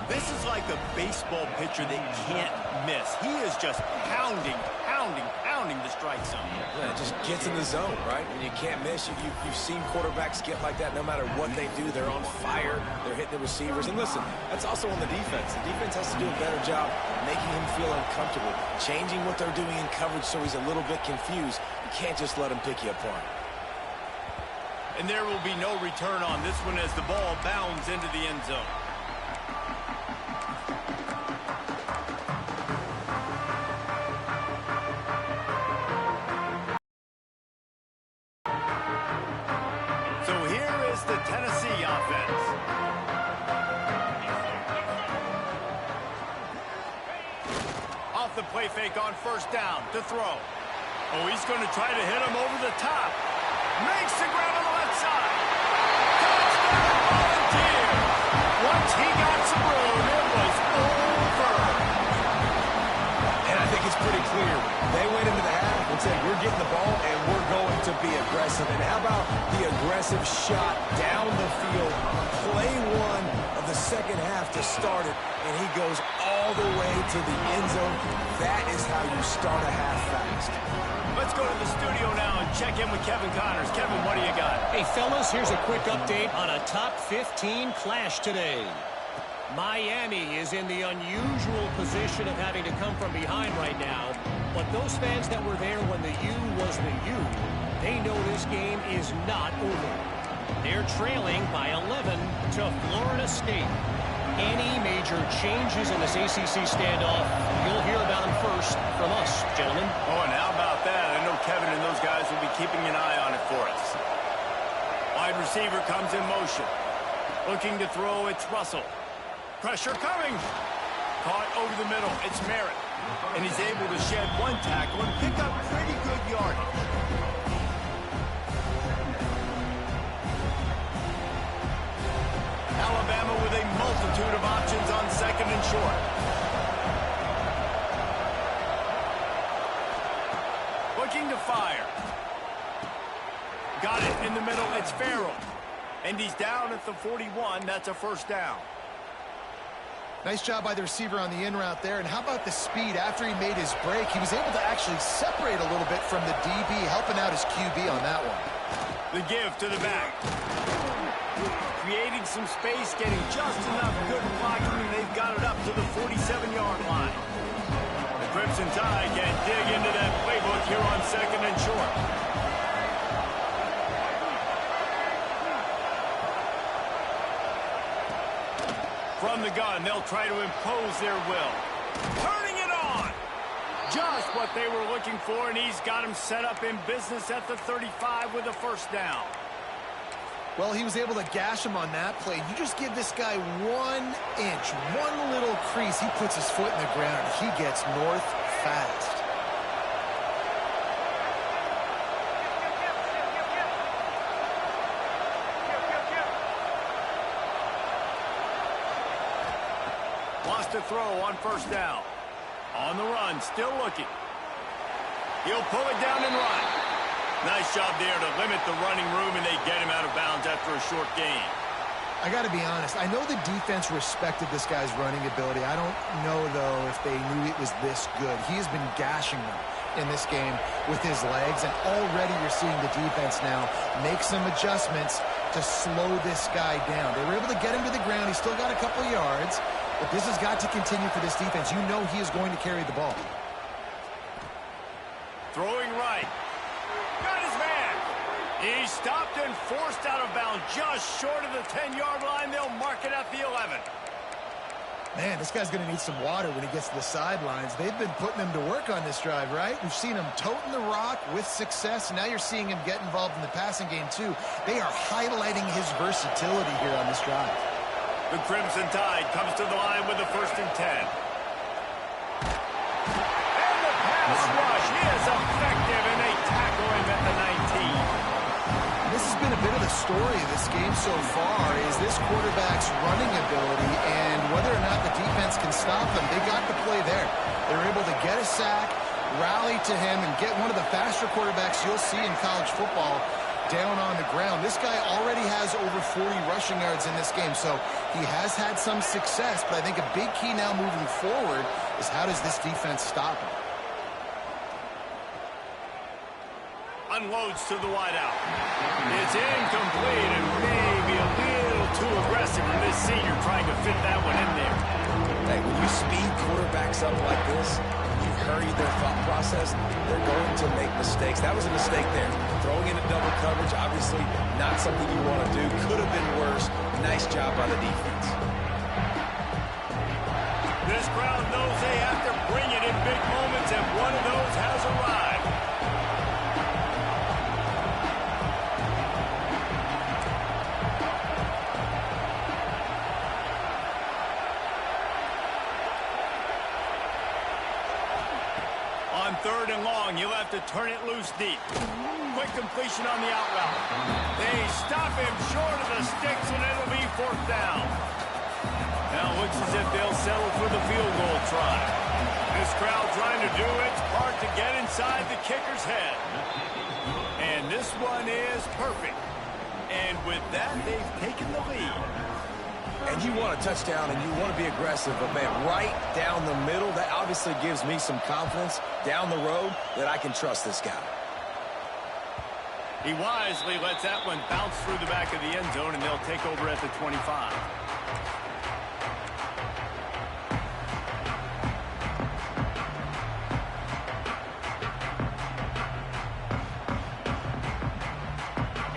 This is like a baseball pitcher that can't miss. He is just pounding the strike zone. Yeah, it just gets in the zone, right? And you can't miss. You've seen quarterbacks get like that no matter what they do. They're on fire. They're hitting the receivers. And listen, that's also on the defense. The defense has to do a better job making him feel uncomfortable, changing what they're doing in coverage so he's a little bit confused. You can't just let him pick you apart. And there will be no return on this one as the ball bounds into the end zone. So here is the Tennessee offense. Off the play fake on 1st down to throw. Oh, he's going to try to hit him over the top. Makes the grab on the left side. Touchdown, Volunteers. Once he got some room, it was over. And I think it's pretty clear. They went into the half and said, we're getting the ball and we're going to be aggressive. And how about the aggressive shot down the field? Play one of the second half to start it, and he goes all the way to the end zone. That is how you start a half fast. Let's go to the studio now and check in with Kevin Connors. Kevin, what do you got? Hey, fellas, here's a quick update on a top 15 clash today. Miami is in the unusual position of having to come from behind right now, but those fans that were there when the U was the U, they know this game is not over. They're trailing by 11 to Florida State. Any major changes in this ACC standoff, you'll hear about them first from us, gentlemen. Oh, and how about that? I know Kevin and those guys will be keeping an eye on it for us. Wide receiver comes in motion. Looking to throw, it's Russell. Pressure coming. Caught over the middle. It's Merritt. And he's able to shed one tackle and pick up pretty good yardage. Alabama with a multitude of options on 2nd and short. Looking to fire. Got it in the middle. It's Farrell. And he's down at the 41. That's a 1st down. Nice job by the receiver on the in route there. And how about the speed after he made his break? He was able to actually separate a little bit from the DB, helping out his QB on that one. The give to the back. Creating some space, getting just enough good blocking, and they've got it up to the 47-yard line. The Crimson Tide can dig into that playbook here on 2nd and short. From the gun, they'll try to impose their will. Turning it on! Just what they were looking for, and he's got him set up in business at the 35 with a 1st down. Well, he was able to gash him on that play. You just give this guy 1 inch, one little crease, he puts his foot in the ground, and he gets north fast. Lost a throw on 1st down. On the run, still looking. He'll pull it down and run. Nice job there to limit the running room, and they get him out of bounds after a short gain. I got to be honest. I know the defense respected this guy's running ability. I don't know, though, if they knew it was this good. He has been gashing them in this game with his legs, and already you're seeing the defense now make some adjustments to slow this guy down. They were able to get him to the ground. He's still got a couple yards, but this has got to continue for this defense. You know he is going to carry the ball. Throwing right. Got his man. He's stopped and forced out of bounds just short of the 10-yard line. They'll mark it at the 11. Man, this guy's going to need some water when he gets to the sidelines. They've been putting him to work on this drive, right? We've seen him toting the rock with success, and now you're seeing him get involved in the passing game, too. They are highlighting his versatility here on this drive. The Crimson Tide comes to the line with the 1st and 10. And the pass rush is effective, and they tackle him at the 19. This is been a bit of the story of this game so far, is this quarterback's running ability and whether or not the defense can stop him. They got the play there. They were able to get a sack, rally to him, and get one of the faster quarterbacks you'll see in college football down on the ground. This guy already has over 40 rushing yards in this game, so he has had some success, but I think a big key now moving forward is how does this defense stop him? Unloads to the wideout. It's incomplete and maybe a little too aggressive, and this senior trying to fit that one in there. Hey, when you speed quarterbacks up like this, you hurry their thought process, they're going to make mistakes. That was a mistake there. Throwing into double coverage, obviously not something you want to do. Could have been worse. Nice job by the defense. This crowd knows they have to bring it in big moments, and one of those has arrived. On 3rd and long, you'll have to turn it loose deep. Quick completion on the out route. They stop him short of the sticks, and it'll be 4th down. Now it looks as if they'll settle for the field goal try. This crowd trying to do its part to get inside the kicker's head. And this one is perfect. And with that, they've taken the lead. And you want a touchdown and you want to be aggressive, but man, right down the middle, that obviously gives me some confidence down the road that I can trust this guy. He wisely lets that one bounce through the back of the end zone, and they'll take over at the 25.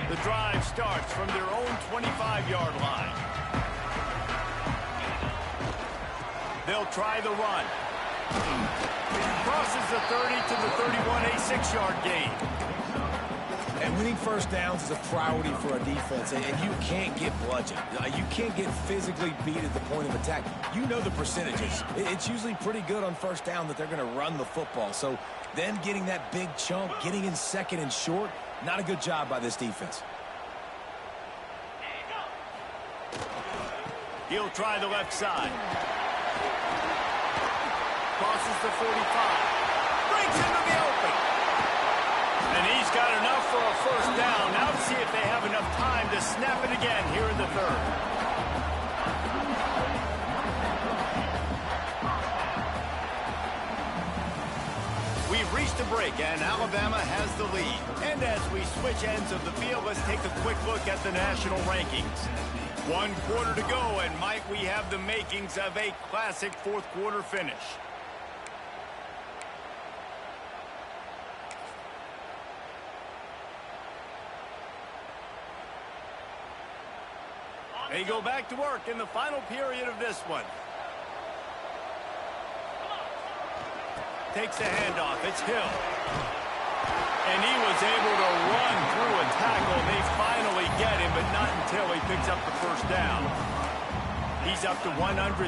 The drive starts from their own 25-yard line. They'll try the run. Crosses the 30 to the 31, a 6-yard gain. And winning first downs is a priority for a defense, and you can't get bludgeoned. You can't get physically beat at the point of attack. You know the percentages. It's usually pretty good on first down that they're going to run the football. So then getting that big chunk, getting in second and short, not a good job by this defense. He'll try the left side. Crosses the 45. Breaks into the open. And he's got enough for a first down. Now to see if they have enough time to snap it again here in the 3rd. We've reached a break, and Alabama has the lead. And as we switch ends of the field, let's take a quick look at the national rankings. 1 quarter to go, and might we have the makings of a classic 4th quarter finish. They go back to work in the final period of this one. Takes the handoff. It's Hill. And he was able to run through a tackle. They finally get him, but not until he picks up the first down. He's up to 113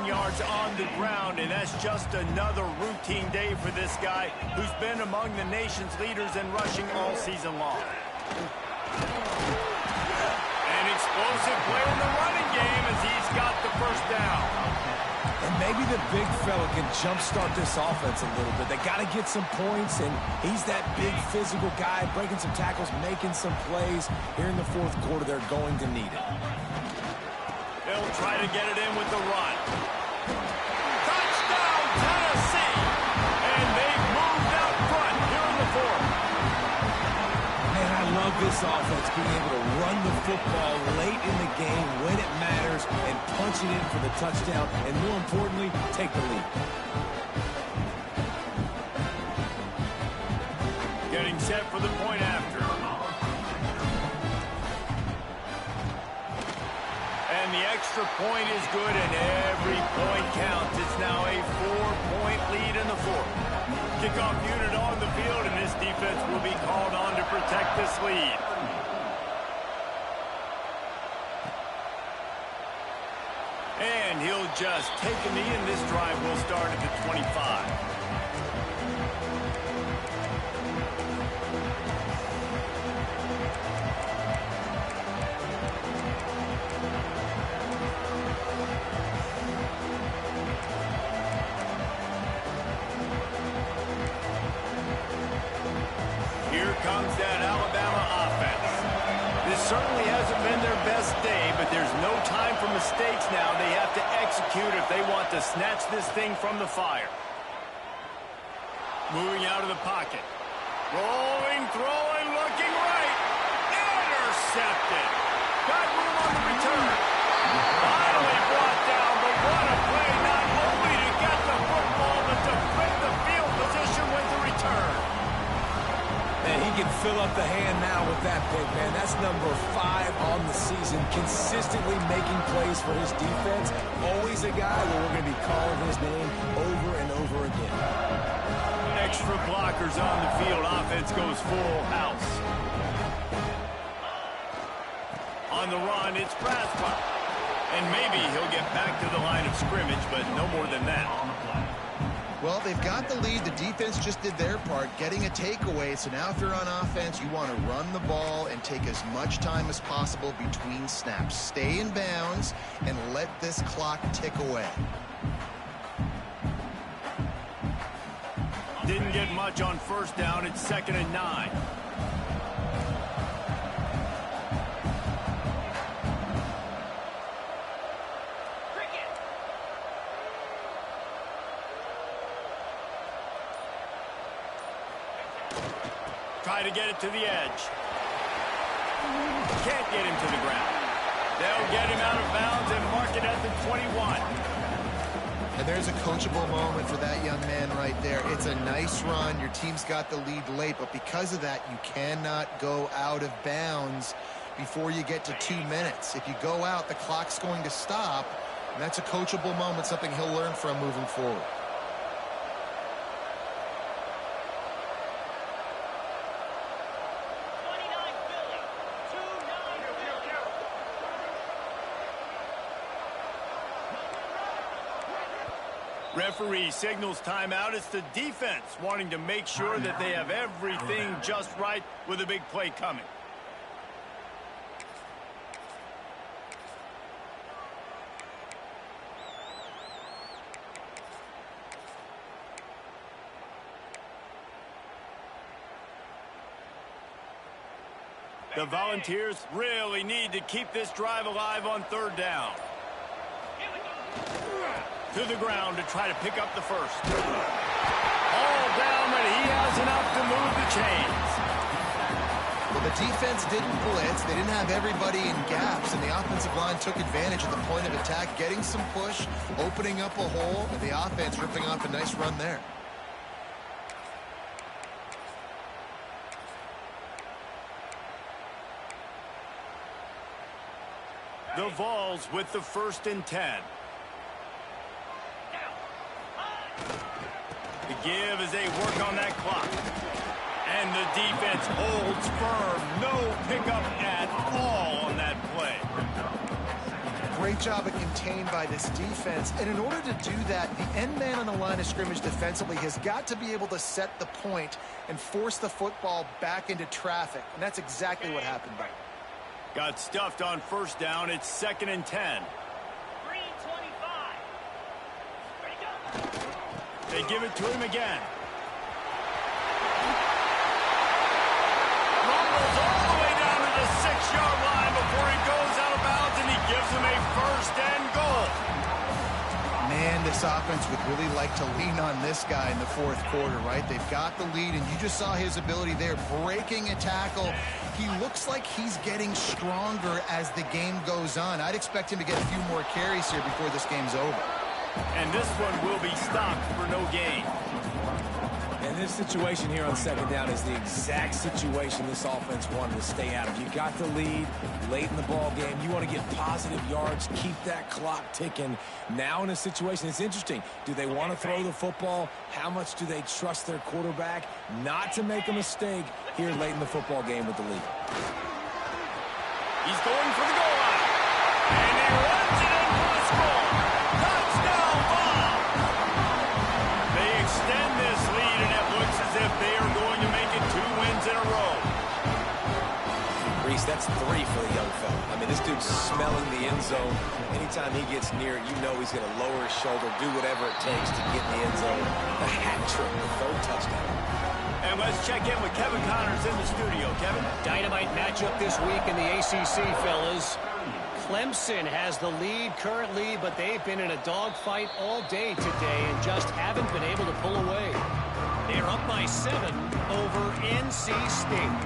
yards on the ground, and that's just another routine day for this guy who's been among the nation's leaders in rushing all season long. An explosive play in the running game as he's got the first down. And maybe the big fella can jumpstart this offense a little bit. They got to get some points, and he's that big physical guy, breaking some tackles, making some plays. Here in the 4th quarter, they're going to need it. They'll try to get it in with the run. Touchdown, Tennessee! And they've moved out front here in the 4th. Man, I love this offense, being able to run the football late in the game when it matters and punch it in for the touchdown, and more importantly, take the lead. Getting set for the point after. And the extra point is good, and every point counts. It's now a 4-point lead in the 4th. Kickoff unit on the field, and this defense will be called on to protect this lead. And he'll just take a knee, and this drive will start at the 25. There's no time for mistakes now. They have to execute if they want to snatch this thing from the fire. Moving out of the pocket. Rolling, throwing, looking right. Intercepted. Got room on the return. Finally brought down, but what a play, not only to get the football, but to flip the field position with the return. And he can fill up the hand now with that big man. That's number 5 on the season, consistently making plays for his defense. Always a guy that we're going to be calling his name over and over again. Extra blockers on the field. Offense goes full house. On the run, it's Braswell. And maybe he'll get back to the line of scrimmage, but no more than that. Well, they've got the lead. The defense just did their part, getting a takeaway. So now if you're on offense, you want to run the ball and take as much time as possible between snaps. Stay in bounds and let this clock tick away. Didn't get much on first down. It's 2nd and 9. Try to get it to the edge. Can't get him to the ground. They'll get him out of bounds and mark it at the 21. And there's a coachable moment for that young man right there. It's a nice run. Your team's got the lead late, but because of that, you cannot go out of bounds before you get to 2 minutes. If you go out, the clock's going to stop, and that's a coachable moment, something he'll learn from moving forward. Referee signals timeout. It's the defense wanting to make sure that they have everything just right with a big play coming. The Volunteers really need to keep this drive alive on 3rd down. To the ground to try to pick up the first. All down, but he has enough to move the chains. Well, the defense didn't blitz. They didn't have everybody in gaps, and the offensive line took advantage of the point of attack, getting some push, opening up a hole, and the offense ripping off a nice run there. The Vols with the 1st and 10. The give as they work on that clock. And the defense holds firm. No pickup at all on that play. Great job of contained by this defense. And in order to do that, the end man on the line of scrimmage defensively has got to be able to set the point and force the football back into traffic. And that's exactly what happened there. Got stuffed on 1st down. It's 2nd and 10. They give it to him again. Rumbles all the way down to the 6-yard line before he goes out of bounds, and he gives him a 1st and goal. Man, this offense would really like to lean on this guy in the 4th quarter, right? They've got the lead, and you just saw his ability there, breaking a tackle. He looks like he's getting stronger as the game goes on. I'd expect him to get a few more carries here before this game's over. And this one will be stopped for no gain. And this situation here on 2nd down is the exact situation this offense wanted to stay out of. You got the lead late in the ball game. You want to get positive yards, keep that clock ticking. Now in a situation, it's interesting. Do they want to throw the football? How much do they trust their quarterback not to make a mistake here late in the football game with the lead? He's going for the goal line. And he runs it in for the score. Touchdown, Vol! They extend this lead, and it looks as if they are going to make it 2 wins in a row. Reese, that's 3 for the young fella. I mean, this dude's smelling the end zone. Anytime he gets near it, you know he's going to lower his shoulder, do whatever it takes to get in the end zone. The hat trick, the 3rd touchdown. And let's check in with Kevin Connors in the studio. Kevin? Dynamite matchup this week in the ACC, fellas. Clemson has the lead currently, but they've been in a dogfight all day today and just haven't been able to pull away. They're up by 7 over NC State.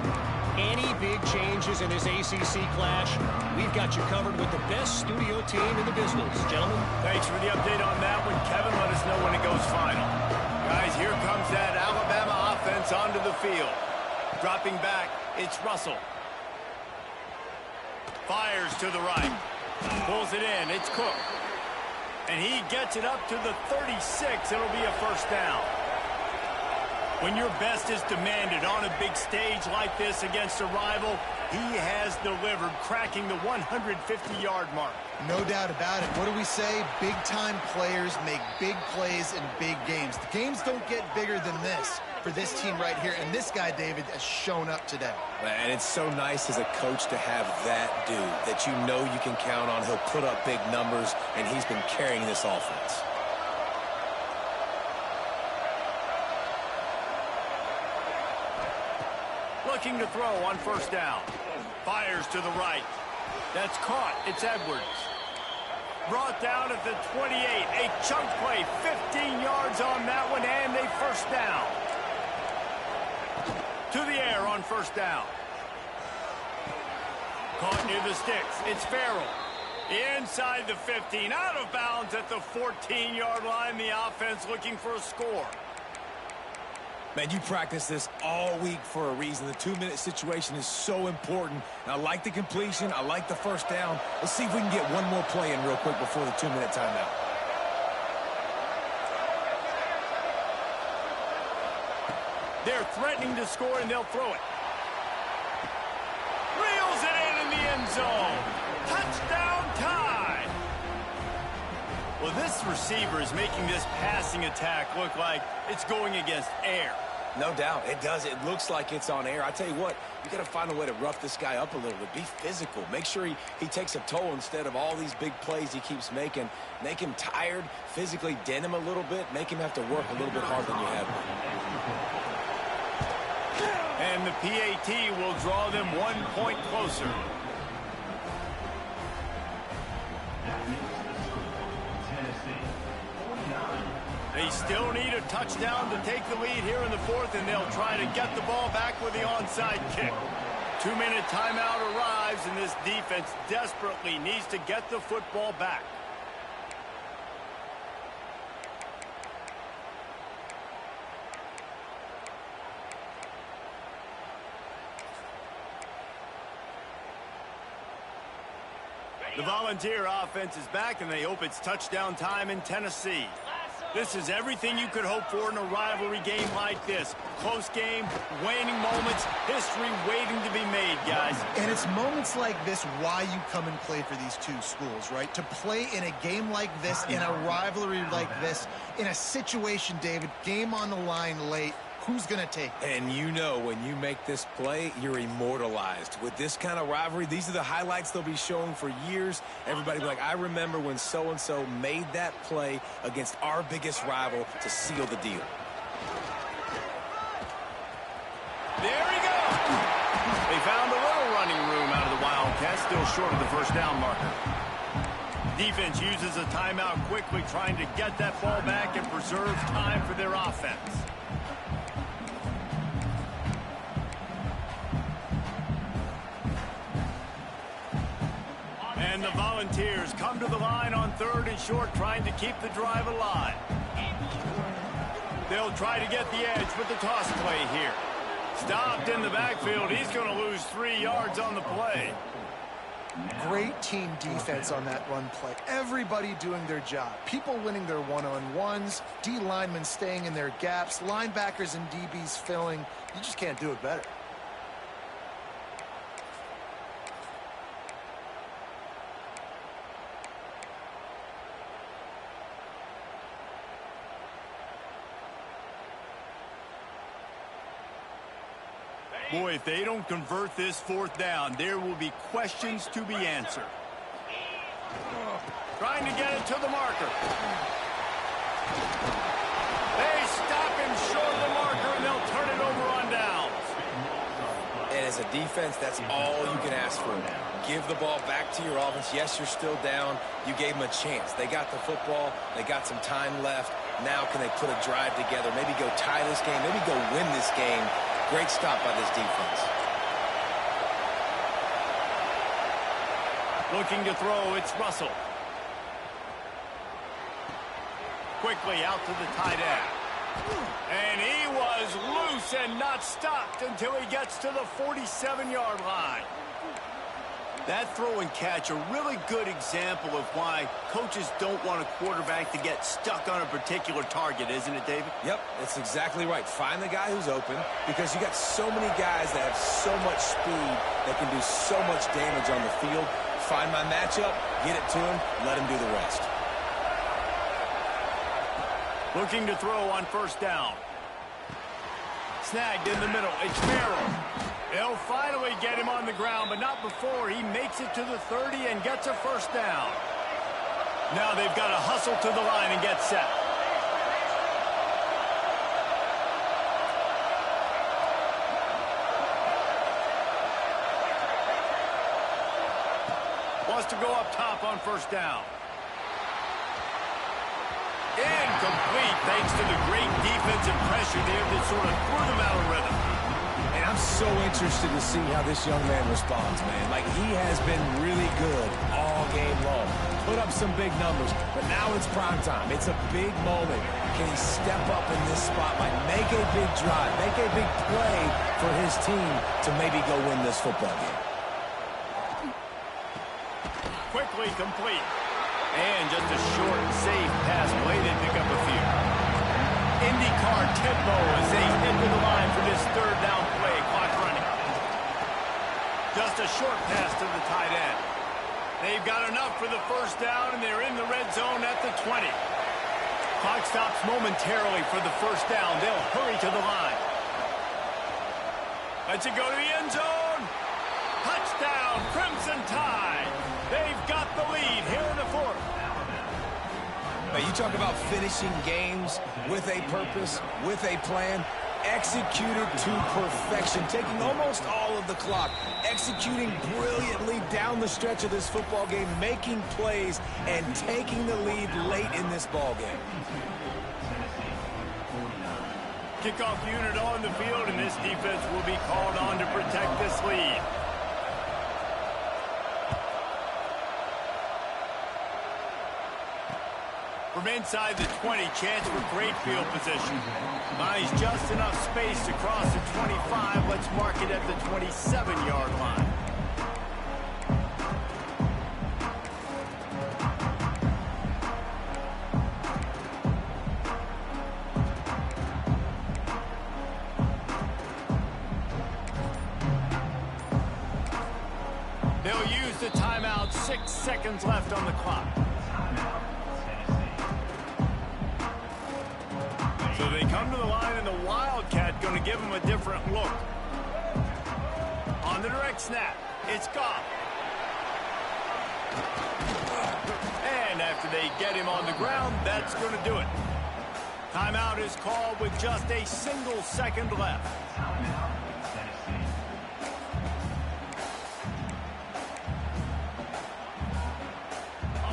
Any big changes in this ACC clash, we've got you covered with the best studio team in the business. Gentlemen. Thanks for the update on that one, Kevin. Let us know when it goes final. Guys, here comes that Alabama offense onto the field. Dropping back, it's Russell. Fires to the right. Pulls it in. It's Cook. And he gets it up to the 36. It'll be a first down. When your best is demanded on a big stage like this against a rival, he has delivered, cracking the 150-yard mark. No doubt about it. What do we say? Big-time players make big plays in big games. The games don't get bigger than this for this team right here, and this guy, David, has shown up today. And it's so nice as a coach to have that dude that you know you can count on. He'll put up big numbers, and he's been carrying this offense. Looking to throw on first down. Fires to the right. That's caught. It's Edwards. Brought down at the 28. A chunk play. 15 yards on that one, and a first down. To the air on first down. Caught near the sticks. It's Farrell. Inside the 15. Out of bounds at the 14-yard line. The offense looking for a score. Man, you practice this all week for a reason. The 2-minute situation is so important. And I like the completion. I like the first down. Let's see if we can get one more play in real quick before the 2-minute timeout. They're threatening to score, and they'll throw it. Reels it in the end zone. Touchdown tie. Well, this receiver is making this passing attack look like it's going against air. No doubt. It does. It looks like it's on air. I tell you what, you got to find a way to rough this guy up a little bit. Be physical. Make sure he takes a toll instead of all these big plays he keeps making. Make him tired, physically dent him a little bit, make him have to work a little bit harder than you have been. And the PAT will draw them 1 point closer. They still need a touchdown to take the lead here in the fourth, and they'll try to get the ball back with the onside kick. 2-minute timeout arrives, and this defense desperately needs to get the football back. The Volunteer offense is back, and they hope it's touchdown time in Tennessee. This is everything you could hope for in a rivalry game like this. Close game, waning moments, history waiting to be made, guys. And it's moments like this why you come and play for these two schools, right? To play in a game like this, in a rivalry like this, in a situation, David, game on the line late, who's going to take it? And you know when you make this play, you're immortalized. With this kind of rivalry, these are the highlights they'll be showing for years. Everybody will be like, I remember when so-and-so made that play against our biggest rival to seal the deal. There he goes. They found a little running room out of the Wildcats, still short of the first down marker. Defense uses a timeout quickly, trying to get that ball back and preserve time for their offense. And the Volunteers come to the line on 3rd and short, trying to keep the drive alive. They'll try to get the edge with the toss play here. Stopped in the backfield. He's going to lose 3 yards on the play. Great team defense on that run play. Everybody doing their job. People winning their one-on-ones, D linemen staying in their gaps, linebackers and DBs filling. You just can't do it better. Boy, if they don't convert this 4th down, there will be questions to be answered. Trying to get it to the marker. They stop him short of the marker, and they'll turn it over on downs. And as as a defense, that's all you can ask for. Give the ball back to your offense. Yes, you're still down. You gave them a chance. They got the football. They got some time left. Now can they put a drive together, maybe go tie this game, maybe go win this game. Great stop by this defense. Looking to throw, it's Russell. Quickly out to the tight end. And he was loose and not stopped until he gets to the 47-yard line. That throw and catch, a really good example of why coaches don't want a quarterback to get stuck on a particular target, isn't it, David? Yep, that's exactly right. Find the guy who's open, because you got so many guys that have so much speed that can do so much damage on the field. Find my matchup, get it to him, let him do the rest. Looking to throw on first down. Snagged in the middle. It's Merrill. They'll finally get him on the ground, but not before he makes it to the 30 and gets a first down. Now they've got to hustle to the line and get set. Wants to go up top on first down. Incomplete, thanks to the great defensive pressure there that sort of threw them out of rhythm. And I'm so interested to see how this young man responds, man. Like, he has been really good all game long. Put up some big numbers, but now it's prime time. It's a big moment. Can he step up in this spotlight, make a big drive, make a big play for his team to maybe go win this football game? Quickly complete. And just a short, safe pass play. They pick up a few. IndyCar tempo as they hit to the line for this third down play. Clock running. Just a short pass to the tight end. They've got enough for the first down, and they're in the red zone at the 20. Clock stops momentarily for the first down. They'll hurry to the line. Lets it go to the end zone. Touchdown, Crimson Tide. They've got the lead here in the fourth. Now, you talk about finishing games with a purpose, with a plan, executed to perfection, taking almost all of the clock, executing brilliantly down the stretch of this football game, making plays, and taking the lead late in this ball game. Kickoff unit on the field, and this defense will be called on to protect this lead. From inside the 20, chance for great field position. Buys just enough space to cross the 25. Let's mark it at the 27-yard line. They'll use the timeout. 6 seconds left on the clock. So they come to the line, and the Wildcat going to give them a different look. On the direct snap, it's Goff. And after they get him on the ground, that's going to do it. Timeout is called with just a single second left.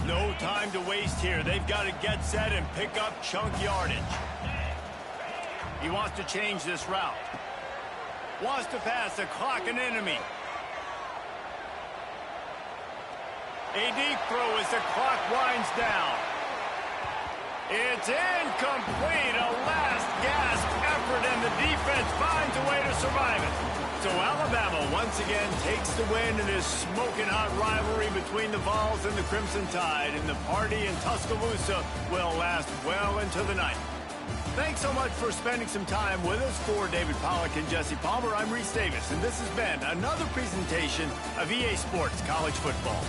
No time to waste here. They've got to get set and pick up chunk yardage. He wants to change this route. Wants to pass the clock an enemy. A deep throw as the clock winds down. It's incomplete. A last gasp effort, and the defense finds a way to survive it. So Alabama once again takes the win in this smoking hot rivalry between the Vols and the Crimson Tide, and the party in Tuscaloosa will last well into the night. Thanks so much for spending some time with us. For David Pollack and Jesse Palmer, I'm Reese Davis, and this has been another presentation of EA Sports College Football.